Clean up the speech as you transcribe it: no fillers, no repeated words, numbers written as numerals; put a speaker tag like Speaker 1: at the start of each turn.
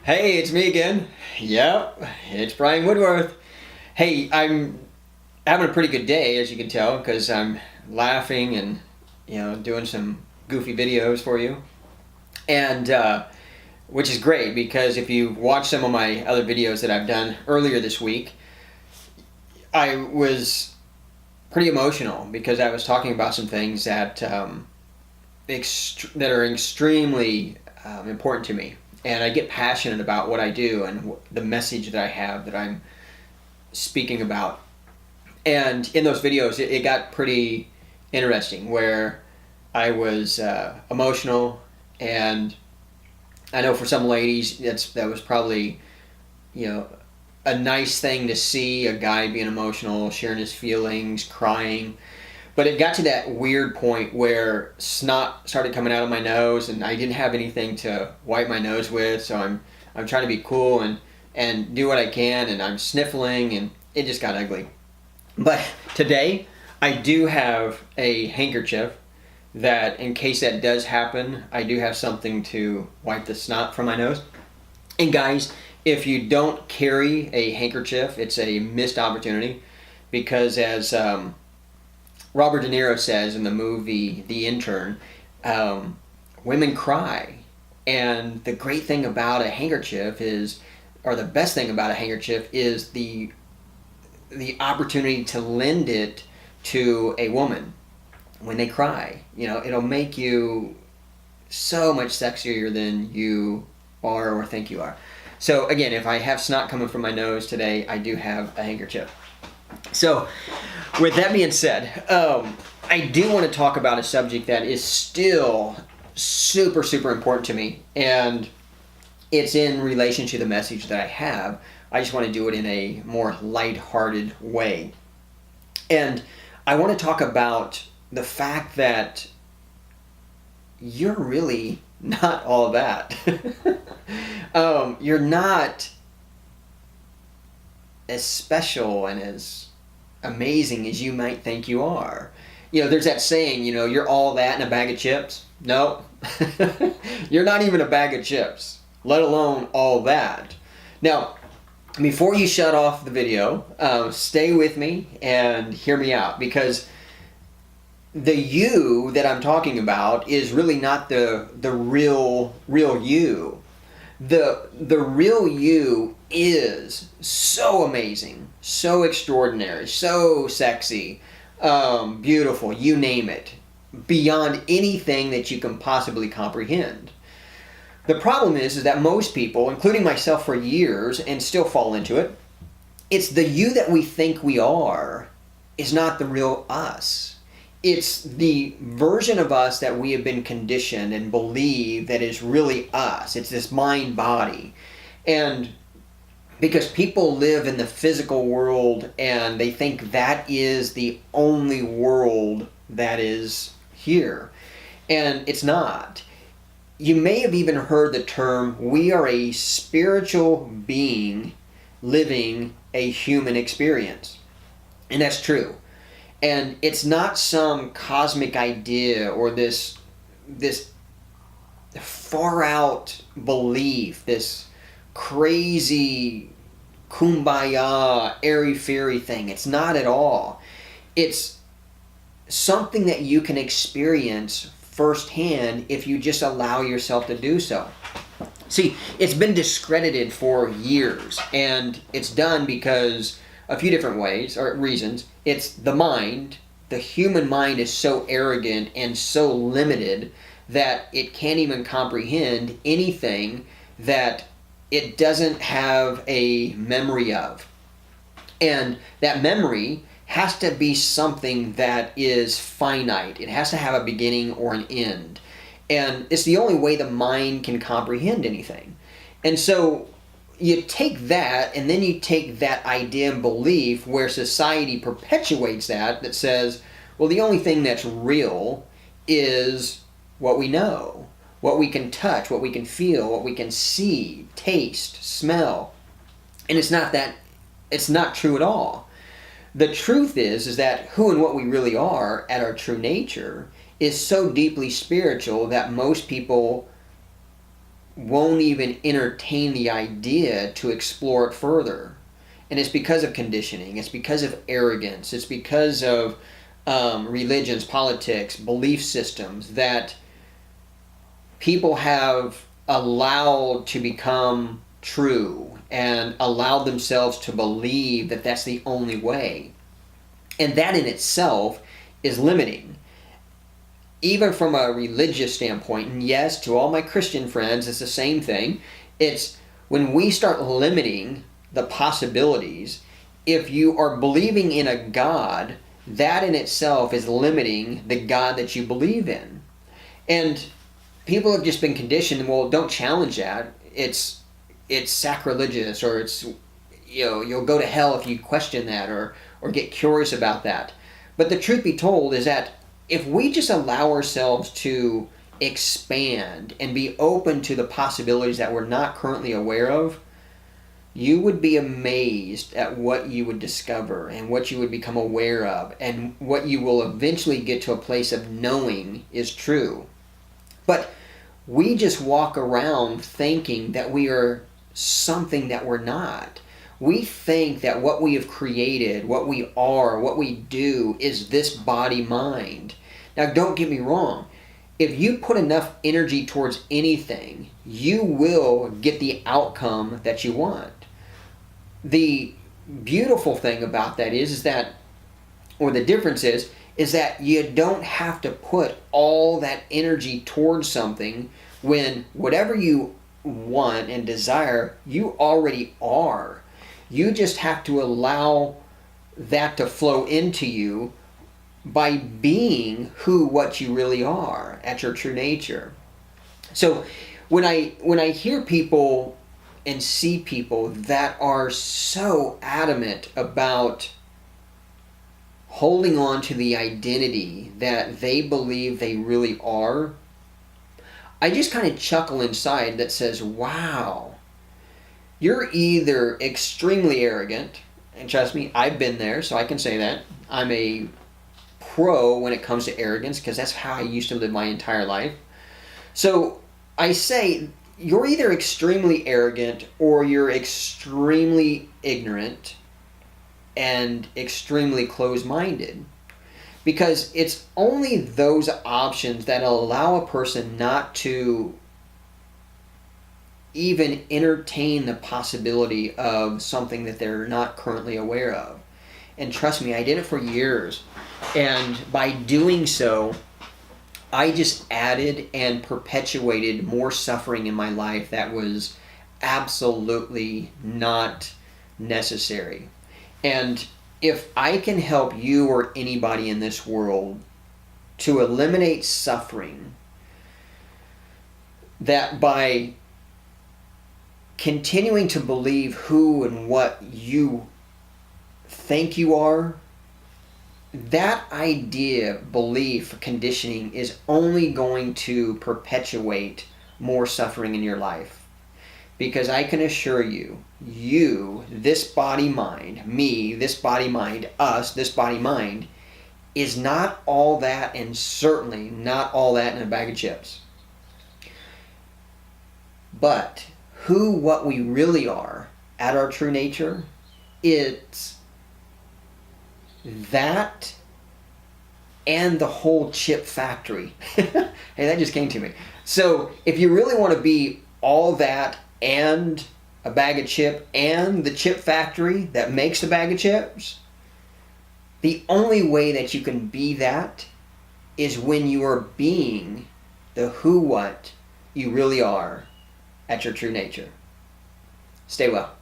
Speaker 1: Hey, it's me again. Yep, it's Brian Woodworth. Hey, I'm having a pretty good day, as you can tell, because I'm laughing and doing some goofy videos for you, and which is great because if you watch some of my other videos that I've done earlier this week, I was pretty emotional because I was talking about some things that that are extremely important to me, and I get passionate about what I do and the message that I have that I'm speaking about. And in those videos, it got pretty interesting where I was emotional, and I know for some ladies that was probably you know a nice thing to see a guy being emotional, sharing his feelings, crying. But it got to that weird point where snot started coming out of my nose, and I didn't have anything to wipe my nose with. So I'm trying to be cool and do what I can, and I'm sniffling, and it just got ugly. But today, I do have a handkerchief that, in case that does happen, I do have something to wipe the snot from my nose. And guys, if you don't carry a handkerchief, it's a missed opportunity because as Robert De Niro says in the movie The Intern, women cry. And the great thing about a handkerchief is, or the best thing about a handkerchief is the opportunity to lend it to a woman when they cry. It'll make you so much sexier than you are or think you are. So again, if I have snot coming from my nose today, I do have a handkerchief. So with that being said, I do want to talk about a subject that is still super, super important to me, and it's in relation to the message that I have. I just want to do it in a more lighthearted way. And I want to talk about the fact that you're really not all that. You're not as special and as amazing as you might think you are. There's that saying, you're all that in a bag of chips. No, you're not even a bag of chips, let alone all that. Now, before you shut off the video, stay with me and hear me out, because the you that I'm talking about is really not the real you. The real you is so amazing, so extraordinary, so sexy, beautiful, you name it, beyond anything that you can possibly comprehend. The problem is that most people, including myself for years and still fall into it, it's the you that we think we are is not the real us. It's the version of us that we have been conditioned and believe that is really us. It's this mind body. And because people live in the physical world and they think that is the only world that is here. And it's not. You may have even heard the term, we are a spiritual being living a human experience. And that's true. And it's not some cosmic idea or this far out belief, this crazy kumbaya, airy-fairy thing. It's not at all. It's something that you can experience firsthand if you just allow yourself to do so. See, it's been discredited for years, and it's done because a few different ways or reasons. It's the mind. The human mind is so arrogant and so limited that it can't even comprehend anything that it doesn't have a memory of. And that memory has to be something that is finite. It has to have a beginning or an end. And it's the only way the mind can comprehend anything. And so you take that, and then you take that idea and belief where society perpetuates that says, well, the only thing that's real is what we know, what we can touch, what we can feel, what we can see, taste, smell. And it's not true at all. The truth is that who and what we really are at our true nature is so deeply spiritual that most people won't even entertain the idea to explore it further. And it's because of conditioning. It's because of arrogance. It's because of religions, politics, belief systems that people have allowed to become true and allowed themselves to believe that that's the only way. And that in itself is limiting. Even from a religious standpoint, and yes, to all my Christian friends, it's the same thing. It's when we start limiting the possibilities, if you are believing in a God, that in itself is limiting the God that you believe in. And people have just been conditioned, well, don't challenge that. It's sacrilegious, or it's, you'll go to hell if you question that or get curious about that. But the truth be told is that if we just allow ourselves to expand and be open to the possibilities that we're not currently aware of, you would be amazed at what you would discover and what you would become aware of, and what you will eventually get to a place of knowing is true. But we just walk around thinking that we are something that we're not. We think that what we have created, what we are, what we do is this body-mind. Now, don't get me wrong. If you put enough energy towards anything, you will get the outcome that you want. The beautiful thing about that is that, or the difference is that you don't have to put all that energy towards something when whatever you want and desire, you already are. You just have to allow that to flow into you by being what you really are at your true nature. So when I hear people and see people that are so adamant about holding on to the identity that they believe they really are, I just kind of chuckle inside that says, wow, you're either extremely arrogant, and trust me, I've been there, so I can say that. I'm a pro when it comes to arrogance, because that's how I used to live my entire life. So I say, you're either extremely arrogant or you're extremely ignorant and extremely closed-minded. Because it's only those options that allow a person not to even entertain the possibility of something that they're not currently aware of. And trust me, I did it for years. And by doing so, I just added and perpetuated more suffering in my life that was absolutely not necessary. And if I can help you or anybody in this world to eliminate suffering, that by continuing to believe who and what you think you are, that idea, belief, conditioning is only going to perpetuate more suffering in your life. Because I can assure you, this body-mind, me, this body-mind, us, this body-mind, is not all that, and certainly not all that in a bag of chips. But what we really are at our true nature, it's that and the whole chip factory. Hey, that just came to me. So if you really want to be all that and a bag of chip and the chip factory that makes the bag of chips, the only way that you can be that is when you are being the what you really are at your true nature. Stay well.